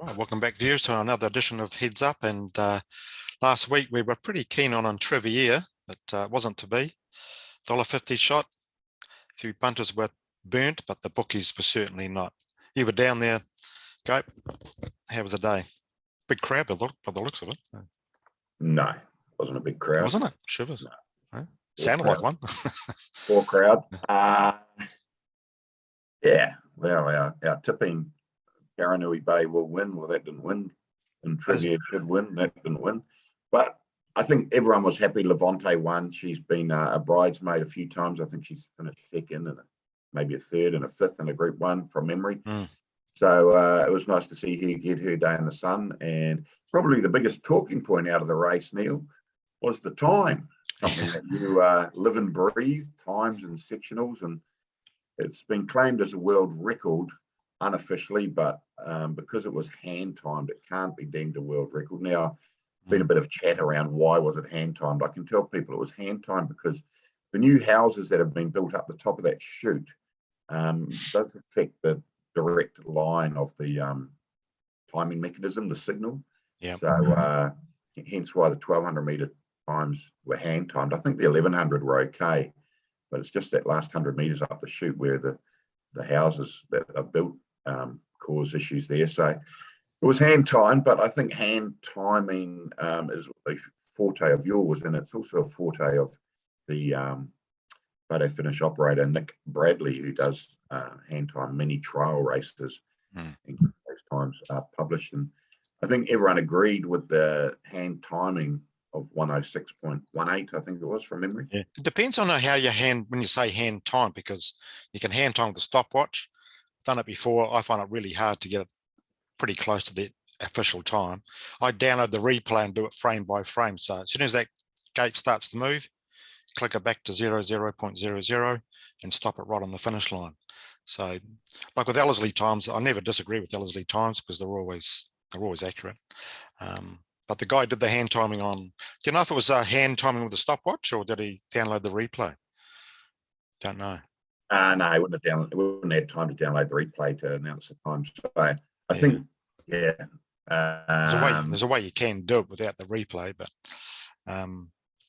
Right, welcome back, viewers, to another edition of Heads Up. And last week we were pretty keen on Trivia, but wasn't to be. $1.50 shot. A few punters were burnt, but the bookies were certainly not. You were down there, Gope. How was the day? Big crowd by the looks of it. No, wasn't a big crowd. Wasn't it? Shivers. No. Huh? Sounded like one. Poor crowd. Yeah, well, our tipping, Taranui Bay will win. Well, that didn't win. And Trivia should win. That didn't win. But I think everyone was happy Levante won. She's been a bridesmaid a few times. I think she's finished second and maybe a third and a fifth in a Group 1 from memory. So it was nice to see her get her day in the sun. And probably the biggest talking point out of the race, Neil, was the time. Something that you live and breathe, times and sectionals. And it's been claimed as a world record unofficially, but because it was hand timed, it can't be deemed a world record. Now, been a bit of chat around why was it hand timed. I can tell people it was hand timed because the new houses that have been built up the top of that chute does affect the direct line of the timing mechanism, the signal. Yeah. So hence why the 1,200 meter times were hand timed. I think the 1,100 were okay, but it's just that last 100 meters up the chute where the houses that are built cause issues there. So it was hand timed, but I think hand timing is a forte of yours, and it's also a forte of the photo finish operator Nick Bradley, who does hand time mini trial races and those times are published. And I think everyone agreed with the hand timing of 106.18, I think it was from memory. Yeah. It depends on how you when you say hand time, because you can hand time with a stopwatch. I've done it before. I find it really hard to get it pretty close to the official time. I download the replay and do it frame by frame. So as soon as that gate starts to move, click it back to 00.00 and stop it right on the finish line. So like with Ellerslie times, I never disagree with Ellerslie times because they're always accurate. But the guy did the hand timing on, do you know if it was hand timing with a stopwatch or did he download the replay? Don't know. No, he wouldn't have time to download the replay to announce the time. So I think, yeah. There's a way you can do it without the replay, but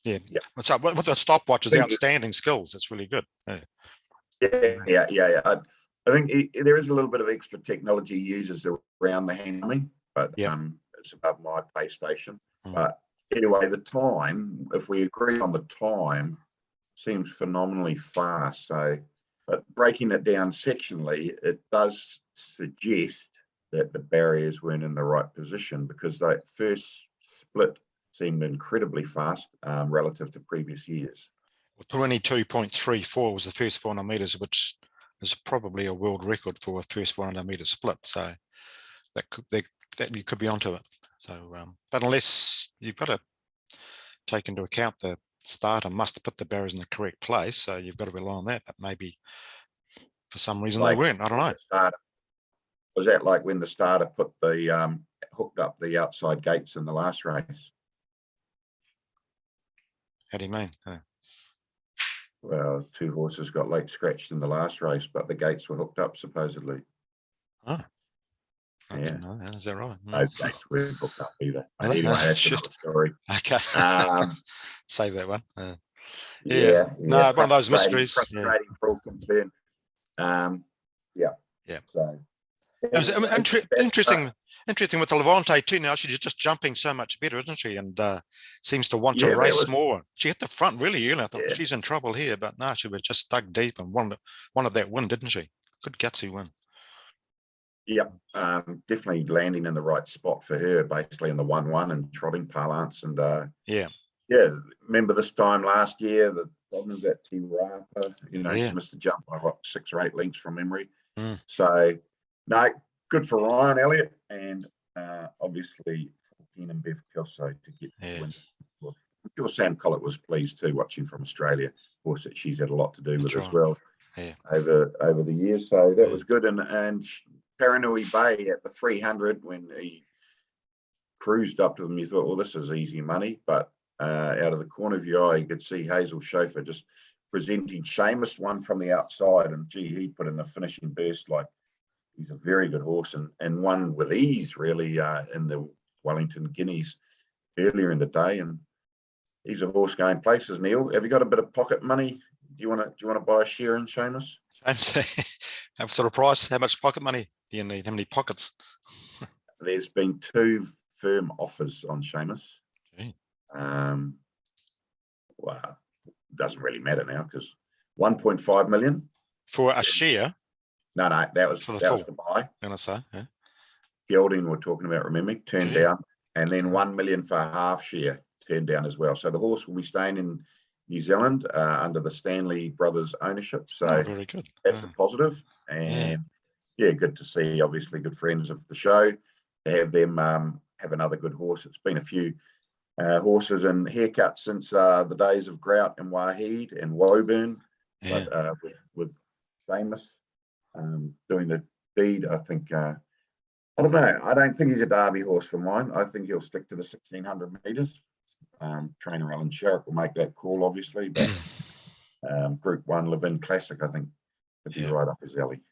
yeah. What's up with the stopwatch is outstanding skills. It's really good. Yeah. I think there is a little bit of extra technology uses around the hand timing, but it's above my pay station. But anyway, the time, if we agree on the time, seems phenomenally fast. So, but breaking it down sectionally, it does suggest that the barriers weren't in the right position because that first split seemed incredibly fast relative to previous years. 22.34 was the first 400 meters, which is probably a world record for a first 400 meter split. So that you could be onto it. So, but unless you've got to take into account the starter must put the barriers in the correct place, so you've got to rely on that. But maybe for some reason they weren't. I don't know. Was that like when the starter put the hooked up the outside gates in the last race? How do you mean? Well, 2 horses got late scratched in the last race, but the gates were hooked up supposedly. Oh. Is that right? Those gates weren't hooked up either. Anyway, that's another story. Okay. Save that one. Yeah. No, one of those mysteries. Frustrating for all concerned. Yeah. So, it was interesting with the Levante too. Now she's just jumping so much better, isn't she? And seems to want to race more. She hit the front really early. I thought she's in trouble here, but no, she was just dug deep and wanted that win, didn't she? Good gutsy win. Yep, definitely landing in the right spot for her, basically in the 1-1 and trotting parlance. And remember this time last year, the problems at Te Rapa, she missed the jump by 6 or 8 lengths from memory. So, no, good for Ryan Elliott and obviously Ken and Bev Kelso to get the win. I'm sure Sam Collett was pleased too, watching from Australia. Of course, that she's had a lot to do with as well over the years. So that was good. And Taranui Bay at the 300, when he cruised up to them, you thought, well, this is easy money. But out of the corner of your eye, you could see Hazel Schofer just presenting Seamus one from the outside. And, gee, he put in a finishing burst like he's a very good horse and won with ease really in the Wellington Guineas earlier in the day. And he's a horse going places. Neil, have you got a bit of pocket money? Do you want to buy a share in Seamus? What sort of price? How much pocket money do you need? How many pockets? There's been 2 firm offers on Seamus. Gee. Well, doesn't really matter now because 1.5 million For a share? No, that was For the that full. was to buy. Can I say? Yeah. Gelding we're talking about, remember, turned Gee. down, and then 1 million for a half share turned down as well. So the horse will be staying in New Zealand under the Stanley brothers ownership. So Oh, very good. that's a positive, and good to see. Obviously, good friends of the show to have them have another good horse. It's been a few horses and haircuts since the days of Grout and Waheed and Woburn, but with Seamus doing the deed, I think. I don't know. I don't think he's a Derby horse for mine. I think he'll stick to the 1600 metres. Trainer Alan Sherrick will make that call, obviously, but Group 1 Levin Classic, I think, would be right up his alley.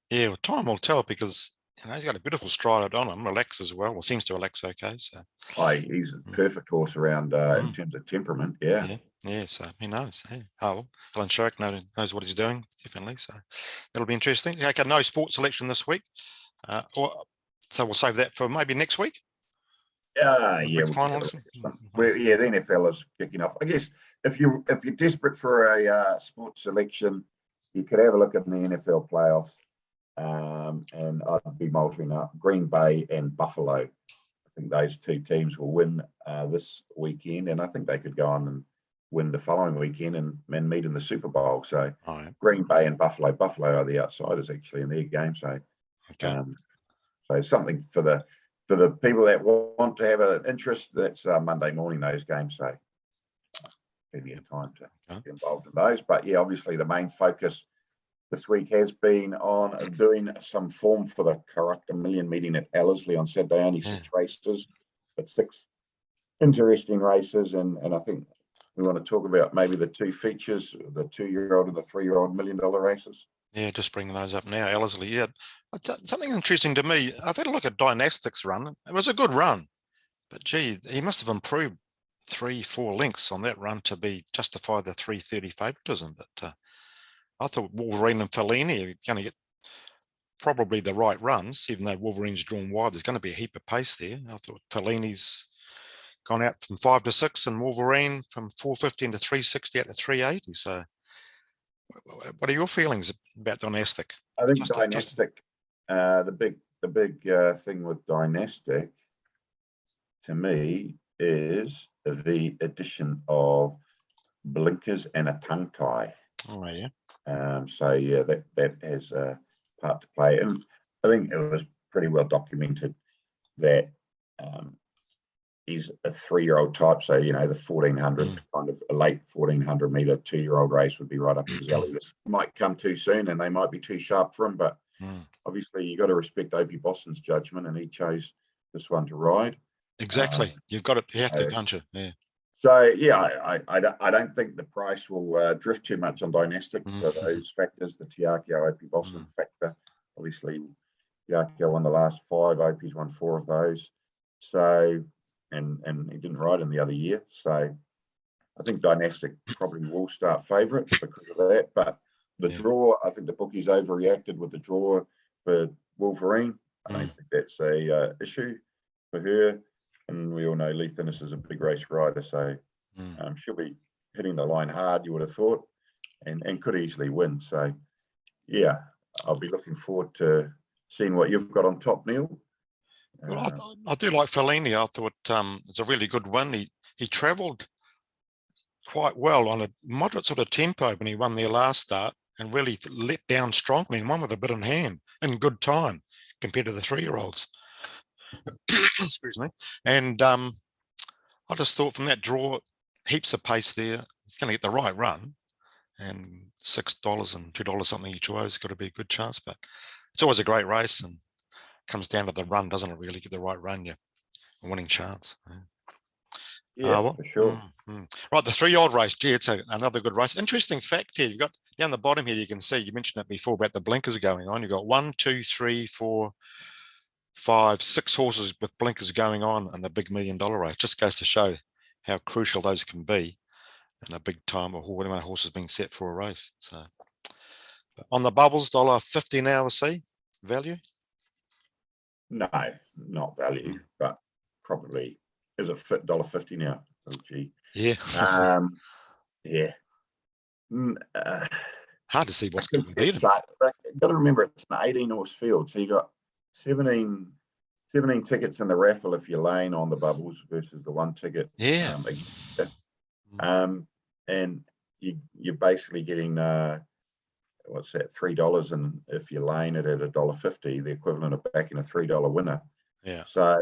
Yeah, well, time will tell because he's got a beautiful stride on him, relax as well. Well, seems to relax okay. So he's a perfect horse around in terms of temperament. Yeah. So he knows. Yeah. Oh, Alan Sherrick knows what he's doing, definitely. So that'll be interesting. Okay, no sports selection this week. So we'll save that for maybe next week. The NFL is kicking off. I guess if you're desperate for a sports selection, you could have a look at the NFL playoffs, and I'd be motoring up Green Bay and Buffalo. I think those 2 teams will win this weekend, and I think they could go on and win the following weekend and meet in the Super Bowl. So Green Bay and Buffalo are the outsiders actually in their game. So so something for the people that want to have an interest. That's Monday morning, those games. So plenty of time to get involved in those. But yeah, obviously the main focus this week has been on doing some form for the Karaka Million meeting at Ellerslie on Saturday. Only 6 races, but 6 interesting races. And I think we want to talk about maybe the 2 features, the 2-year-old and the 3-year-old $1 million races. Yeah, just bringing those up now. Ellerslie, yeah. Something interesting to me, I've had a look at Dynastic's run. It was a good run, but gee, he must have improved 3-4 lengths on that run to justify the 3:30 favoritism. But I thought Wolverine and Fellini are going to get probably the right runs, even though Wolverine's drawn wide. There's going to be a heap of pace there. I thought Fellini's gone out from 5 to 6, and Wolverine from 4:15 to 3:60 out to 3:80. So what are your feelings about Dynastic? I think Dynastic, the big thing with Dynastic to me is the addition of blinkers and a tongue tie. Oh yeah. So yeah, that has a part to play, and I think it was pretty well documented that he's a 3-year-old type. So the 1400 kind of a late 1400 meter 2-year-old race would be right up his alley. This might come too soon, and they might be too sharp for him. But obviously, you got to respect Opie Boston's judgment, and he chose this one to ride. Exactly, you have to, don't you? Yeah. So yeah, I don't think the price will drift too much on Dynastic for those factors. The Tiakio Opie Boston factor, obviously, Tiakio won the last 5. Opie's won 4 of those. So and he didn't ride in the other year. So I think Dynastic probably will start favourite because of that. But the draw, I think the bookies overreacted with the draw for Wolverine. I don't think that's a issue for her. And we all know Lee Thinnis is a big race rider, so she'll be hitting the line hard, you would have thought, and could easily win. So, yeah, I'll be looking forward to seeing what you've got on top, Neil. Well, I do like Fellini. I thought it's a really good win. He travelled quite well on a moderate sort of tempo when he won their last start, and really let down strongly and won with a bit in hand in good time compared to the 3-year-olds. Excuse me. And I just thought from that draw, heaps of pace there. He's going to get the right run, and $6 and $2 something each way has got to be a good chance. But it's always a great race, and comes down to the run, doesn't it? Really get the right run, a winning chance. Yeah, for sure. Right, the 3-year-old race, gee, it's another good race. Interesting fact here, you've got down the bottom here, you can see, you mentioned it before about the blinkers going on. You've got 1, 2, 3, 4, 5, 6 horses with blinkers going on in the big $1 million race. Just goes to show how crucial those can be in a big time or when a horse is being set for a race. So on the bubbles, $1.50 now, we see value. No, not value, but probably is it fit $1.50 now? Oh, gee. Yeah. Yeah. Hard to see what's going to beat them. You've got to remember it's an 18 horse field, so you got 17 tickets in the raffle if you're laying on the bubbles versus the 1 ticket. Yeah. And you're basically getting what's that, $3, and if you're laying it at $1.50, the equivalent of backing a $3 winner. Yeah. So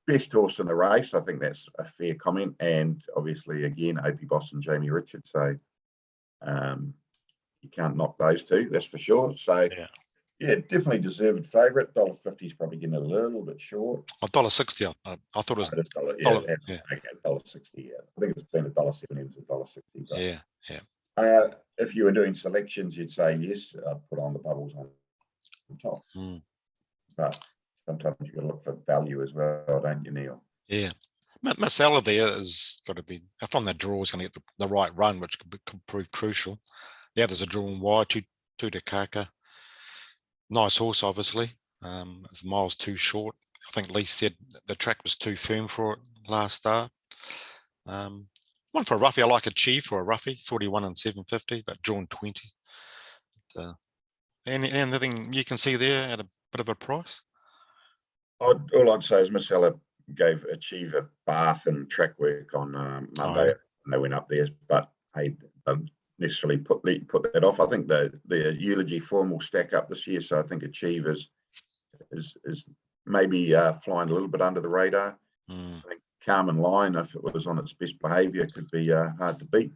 best horse in the race, I think that's a fair comment. And obviously, again, Opie Boss and Jamie Richards. So you can't knock those two, that's for sure. So yeah, definitely deserved favourite. $1.50 is probably getting a little bit short. $1.60. I thought it was $1.60. Yeah. I think it's been $1.70. It was $1.60. Yeah. If you were doing selections, you'd say yes. I'd put on the bubbles on top. But sometimes you've got to look for value as well, don't you, Neil? Yeah. Masala there has got to be, if on that draw, is going to get the right run, which could prove crucial. The others are drawn wide, two to Kaka. Nice horse, obviously. It's miles too short. I think Lee said the track was too firm for it last start. One for a roughie, I like Achieve for a roughie, 41 and 750, but drawn 20. Anything you can see there at a bit of a price? All I'd say is Miss Ella gave Achieve a bath and track work on Monday, and they went up there. But hey, don't necessarily put that off. I think the Eulogy form will stack up this year, so I think Achieve is maybe flying a little bit under the radar. I think Carmen Line, if it was on its best behaviour, could be hard to beat.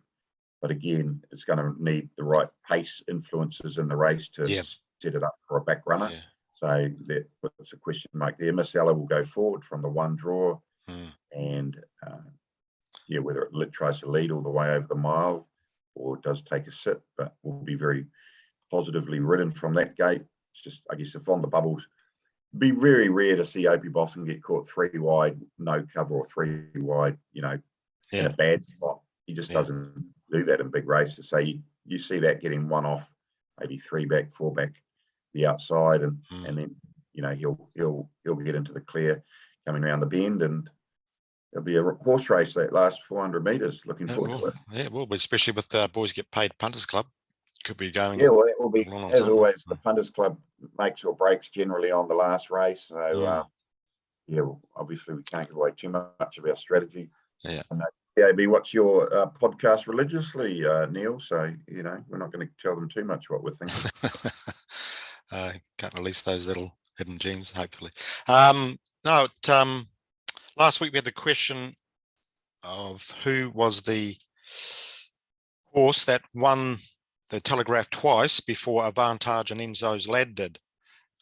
But again, it's going to need the right pace influences in the race to set it up for a back runner. So that puts a question mark there. Miss Ella will go forward from the 1 draw, and whether it tries to lead all the way over the mile or does take a sit, but will be very positively ridden from that gate. It's just, I guess, if on the bubbles, it'd be very rare to see Opie Bosson get caught 3 wide, no cover, or 3 wide, in a bad spot. He just doesn't do that in big races. So you see that getting 1 off, maybe 3 back, 4 back, the outside, and then he'll get into the clear coming around the bend, and there'll be a horse race that lasts 400 metres. Looking forward to it. Yeah, it will be, especially with Boys Get Paid Punters Club. Could be going. Yeah, well, it will be, as always, the Punters Club makes or breaks generally on the last race. So, obviously we can't give away too much of our strategy. Yeah. PAB, what's your podcast religiously, Neil? So, we're not going to tell them too much what we're thinking. Can't release those little hidden gems, hopefully. Last week we had the question of who was the horse that won the Telegraph twice before Avantage and Enzo's Lad did.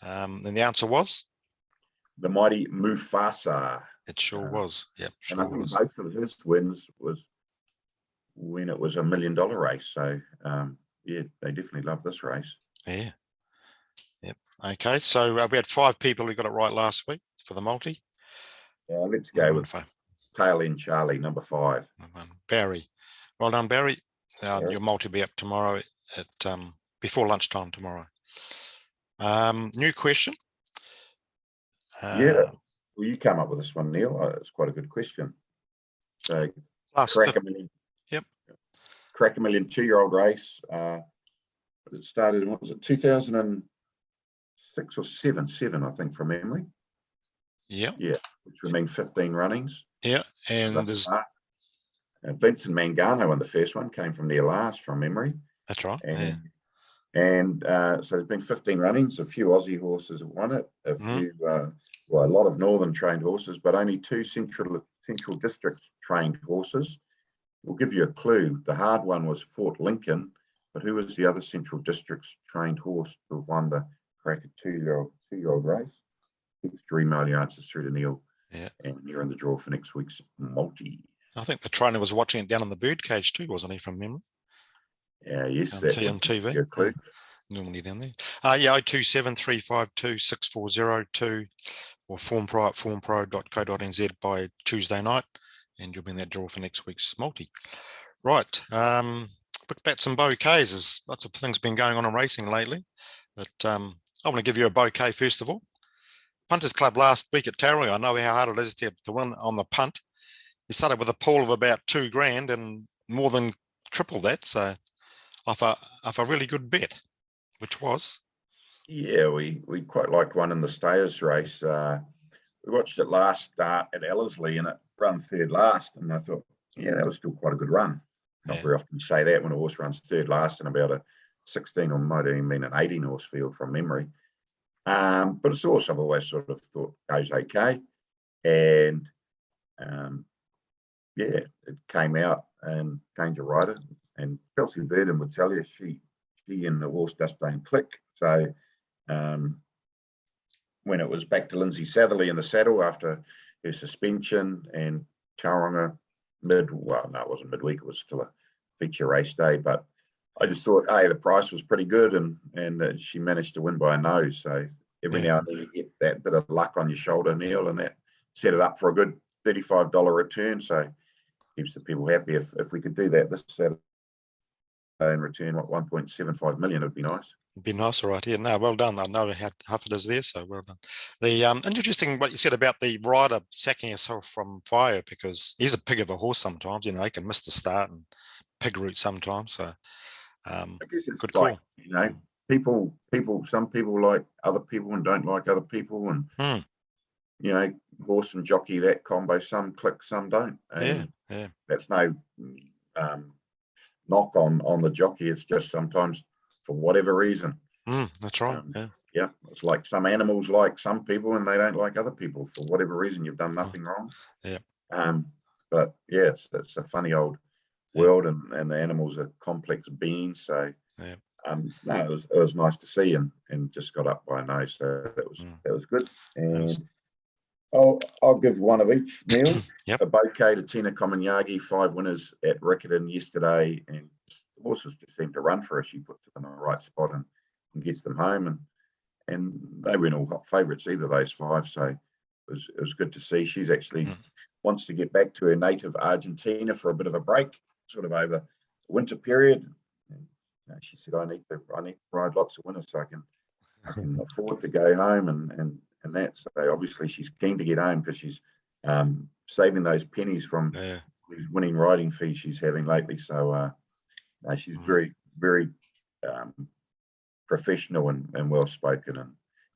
And the answer was? The mighty Mufasa. It sure was. Yep. And I think both of his wins was when it was $1 million race. So, they definitely love this race. Yeah. Yep. Okay. So we had 5 people who got it right last week for the multi. Let's go with Tail End Charlie, number 5. Barry. Well done, Barry. Your multi will be up tomorrow at before lunchtime tomorrow. New question. Well, you come up with this one, Neil. It's quite a good question. So, Crack a Million. Yep. Crack a Million 2-year-old race. It started in, what was it, 2006 or 7, I think, from memory. Yeah. Yeah, which would mean 15 runnings. Yeah, and there's Vincent Mangano in the first one, came from near last from memory. That's right. And so there's been 15 runnings. A few Aussie horses have won it. A few, a lot of Northern trained horses, but only 2 Central Districts trained horses. We'll give you a clue. The hard one was Fort Lincoln, but who was the other Central Districts trained horse to have won the Crack a 2-year-old race? 3 email your answers through to Neil. Yeah. And you're in the draw for next week's multi. I think the trainer was watching it down in the birdcage too, wasn't he, from memory? Yeah, yes, on that on would give TV. you a clue. Normally down there. Yeah, 0273526402 or formpro@formpro.co.nz by Tuesday night, and you'll be in that draw for next week's multi. Right. Quick bats and bouquets. There's lots of things been going on in racing lately. But I want to give you a bouquet first of all. Punters Club last week at Tauranga. I know how hard it is to win on the punt. You started with a pool of about $2,000 and more than triple that. So off a really good bet, which was. Yeah, we quite liked one in the Stayers race. We watched it last start at Ellerslie and it run third last, and I thought, yeah, that was still quite a good run. Not very often you say that when a horse runs third last in about a 16 or might even been an 18 horse field from memory. But it's a horse I've always sort of thought goes okay, and yeah, it came out and changed a rider. And Kelsey Verdon would tell you she and the horse just don't click. So when it was back to Lindsay Satherley in the saddle after her suspension and Tauranga it wasn't midweek, it was still a feature race day, but I just thought, hey, the price was pretty good and she managed to win by a nose. So every now and then you get that bit of luck on your shoulder, Neil, and that set it up for a good $35 return. So keeps the people happy. If we could do that this Saturday and return 1.75 million, it'd be nice. It'd be nice, all right. Yeah, no, well done. I know how tough it is there, so well done. The interesting what you said about the rider sacking himself from fire, because he's a pig of a horse sometimes. You know, he can miss the start and pig route sometimes. So I guess it's good like, call. you know, some people like other people and don't like other people, and you know, horse and jockey, that combo, some click, some don't. And yeah. That's no knock on the jockey. It's just sometimes for whatever reason. That's right. Yeah, it's like some animals like some people and they don't like other people for whatever reason. You've done nothing wrong. Yeah. But yes, it's a funny old world, and the animals are complex beings. So no, it was nice to see, and just got up by a nose. So that was good. And I'll give one of each, Neil. Yep. A bouquet to Tina Kominyagi, 5 winners at Riccarton yesterday, and the horses just seem to run for her. She puts them in the right spot and gets them home, and they weren't all hot favourites either, those 5. So it was good to see. She's actually wants to get back to her native Argentina for a bit of a break, sort of over the winter period. And, you know, she said, I need to ride lots of winners so I can afford to go home and that. So obviously she's keen to get home because she's saving those pennies from these winning riding fees she's having lately. So she's very, very professional and well spoken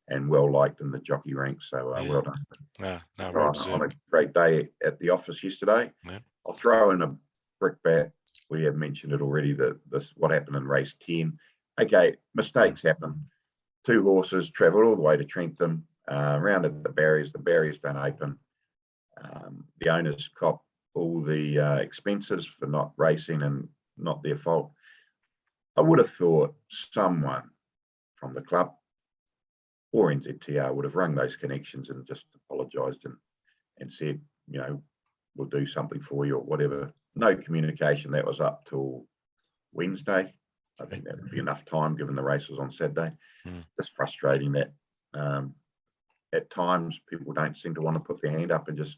and well liked in the jockey ranks. So well done. On a great day at the office yesterday. I'll throw in a brickbat. We have mentioned it already, what happened in race 10. Okay, mistakes happen. 2 horses travelled all the way to Trentham, rounded the barriers don't open. The owners cop all the expenses for not racing and not their fault. I would have thought someone from the club or NZTR would have rung those connections and just apologised and said, you know, we'll do something for you or whatever. No communication. That was up till Wednesday. I think that would be enough time given the race was on Saturday. Just frustrating that at times people don't seem to want to put their hand up and just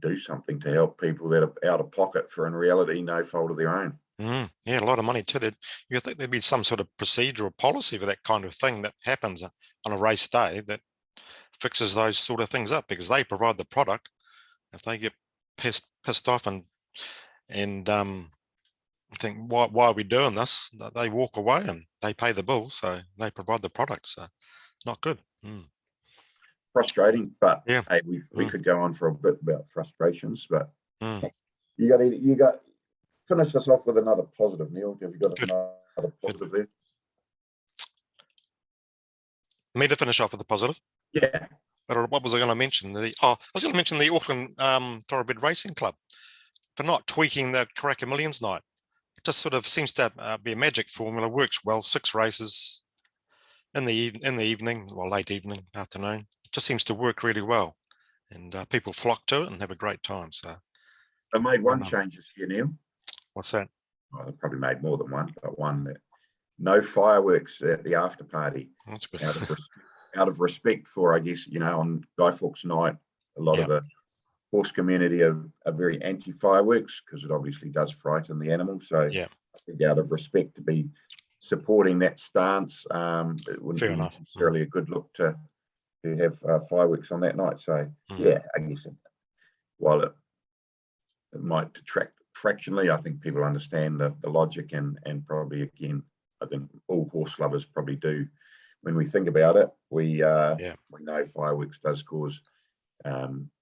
do something to help people that are out of pocket for, in reality, no fault of their own. Yeah, a lot of money too. You think there'd be some sort of procedural policy for that kind of thing that happens on a race day that fixes those sort of things up, because they provide the product. If they get pissed off and think, why are we doing this? They walk away and they pay the bill, so they provide the product. So not good. Frustrating, but hey, we could go on for a bit about frustrations, but you got finish us off with another positive, Neil. Have you got another positive there? Me to finish off with a positive? Yeah. What was I going to mention? I was going to mention the Auckland Thoroughbred Racing Club for not tweaking the Karaka Millions night. It just sort of seems to be a magic formula. Works well. 6 races in the evening, or late evening, afternoon. It just seems to work really well, and people flock to it and have a great time. So I made one change this year, Neil. What's that? well, they probably made more than one, but one that no fireworks at the after party That's good. out of respect for, I guess, on Guy Fawkes night, a lot Yeah. of the horse community are very anti fireworks because it obviously does frighten the animal. So Yeah. I think out of respect to be supporting that stance, it wouldn't Fair be enough. necessarily a good look to have fireworks on that night. So yeah, I guess while it might detract fractionally, I think people understand the logic and probably, again, I think all horse lovers probably do. When we think about it, we know fireworks does cause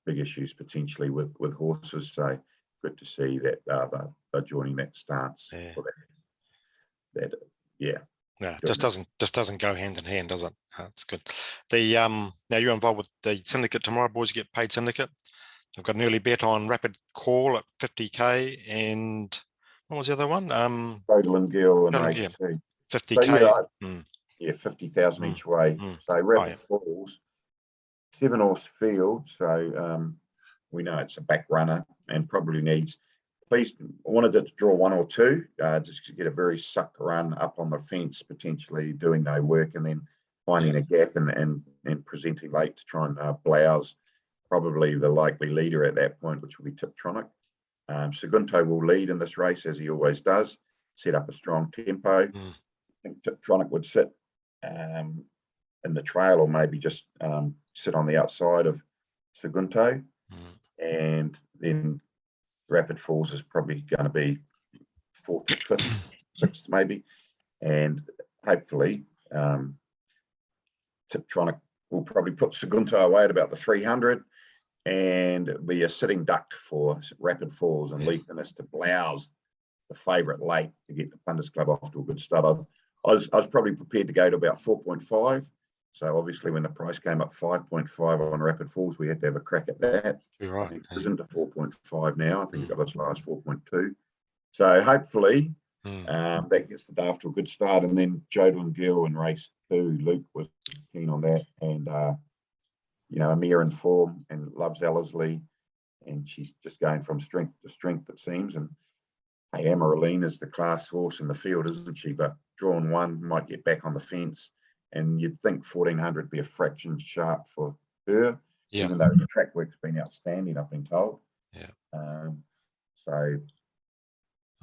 big issues potentially with horses. So good to see that they're joining that stance. Yeah. For that, yeah. No, just doesn't go hand in hand, does it? That's good. The now you're involved with the syndicate tomorrow, boys. Get paid syndicate. I've got an early bet on Rapid Call at 50k, and what was the other one? Total and Gill and race 2. 50k. So, yeah, 50,000 each way. So Oh, Rapid yeah. Falls, 7-horse field. So we know it's a back runner and probably needs. Please, I wanted it to draw 1 or 2, just to get a very suck run up on the fence, potentially doing no work and then finding a gap and presenting late to try and blouse probably the likely leader at that point, which will be Tiptronic. Segundo will lead in this race as he always does, set up a strong tempo. I think Tiptronic would sit in the trail or maybe just sit on the outside of Segundo, and then Rapid Falls is probably going to be 4th, 5th, 6th maybe, and hopefully Tiptronic will probably put Segundo away at about the 300 and be a sitting duck for Rapid Falls and leave this to blouse the favourite late to get the Punters Club off to a good start. I was probably prepared to go to about 4.5. So obviously when the price came up 5.5 on Rapid Falls, we had to have a crack at that. You're right. I think it's into 4.5 now. I think it got as low as 4.2. So hopefully that gets the day off to a good start. And then Jodlin Gill in race 2, Luke was keen on that. And, Amir in form and loves Ellerslie. And she's just going from strength to strength, it seems. And hey, Amareline is the class horse in the field, isn't she? But drawn 1 might get back on the fence. And you'd think 1400 would be a fraction sharp for her, even though the track work's been outstanding, I've been told. So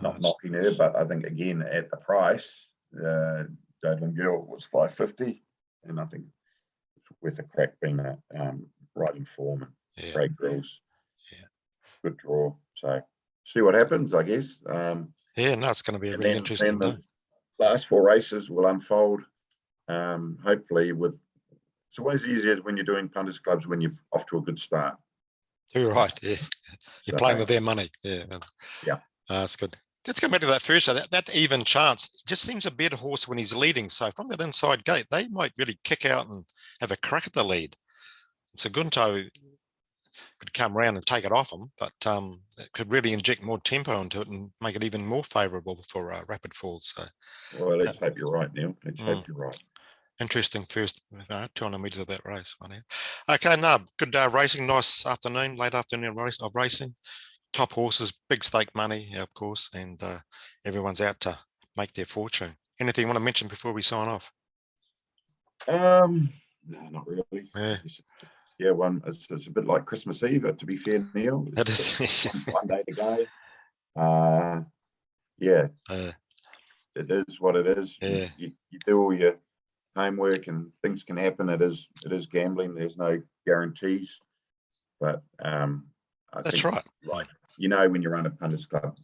not knocking her, but I think, again, at the price, Jodlin Gill was 550, and I think it's worth a crack being right in form and great grills. Good draw. So see what happens, I guess. No, it's going to be a really interesting day. The last 4 races will unfold. Hopefully it's always easier when you're doing Punters Clubs when you're off to a good start. You're right. Yeah, you're playing with their money. That's good. Let's go back to that first. So that even chance just seems a better horse when he's leading. So from that inside gate, they might really kick out and have a crack at the lead. Segundo could come around and take it off him, but it could really inject more tempo into it and make it even more favourable for Rapid Falls. So, well, let's hope you're right, Neil. Let's hope you're right. Interesting first 200 metres of that race. Okay, no, good racing. Nice afternoon, late afternoon of racing. Top horses, big stake money, of course, and everyone's out to make their fortune. Anything you want to mention before we sign off? No, not really. It's a bit like Christmas Eve, to be fair, Neil. It is. one day to go. It is what it is. You do all your homework and things can happen. It is gambling. There's no guarantees, but that's right. Like when you run a Punters Club,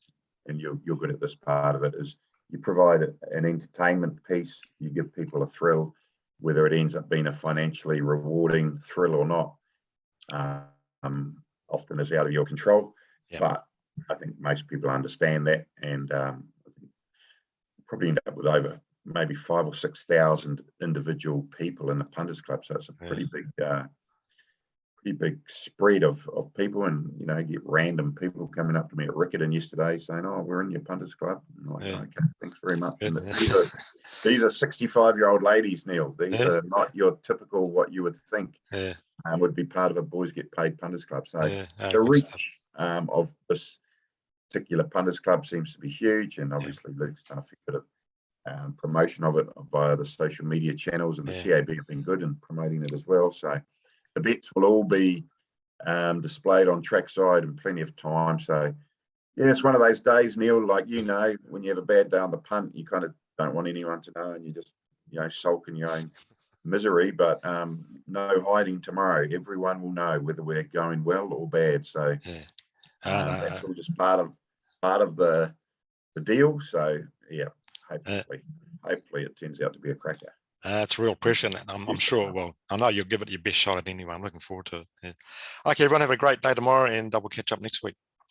and you're good at this part of it, is you provide an entertainment piece. You give people a thrill, whether it ends up being a financially rewarding thrill or not. Often is out of your control, but I think most people understand that, and probably end up with over maybe 5,000 or 6,000 individual people in the Punters Club. So it's a pretty big spread of people, and get random people coming up to me at Riccarton yesterday saying, "Oh, we're in your Punters Club." And I'm like, okay, thanks very much. And these are 65-year-old ladies, Neil. These are not your typical what you would think would be part of a Boys Get Paid Punters Club. So the reach of this particular punters club seems to be huge, and obviously Luke's done a fair bit of promotion of it via the social media channels, and the TAB have been good in promoting it as well. So the bets will all be displayed on trackside in plenty of time. So yeah, it's one of those days, Neil, like, you know, when you have a bad day on the punt, you kind of don't want anyone to know, and you just, you know, sulk in your own misery. But no hiding tomorrow. Everyone will know whether we're going well or bad. So that's all just part of the deal. So yeah, hopefully it turns out to be a cracker. It's real pressure, and I'm sure. Well, I know you'll give it your best shot at anyway. I'm looking forward to it. Yeah. Okay, everyone, have a great day tomorrow, and we'll catch up next week.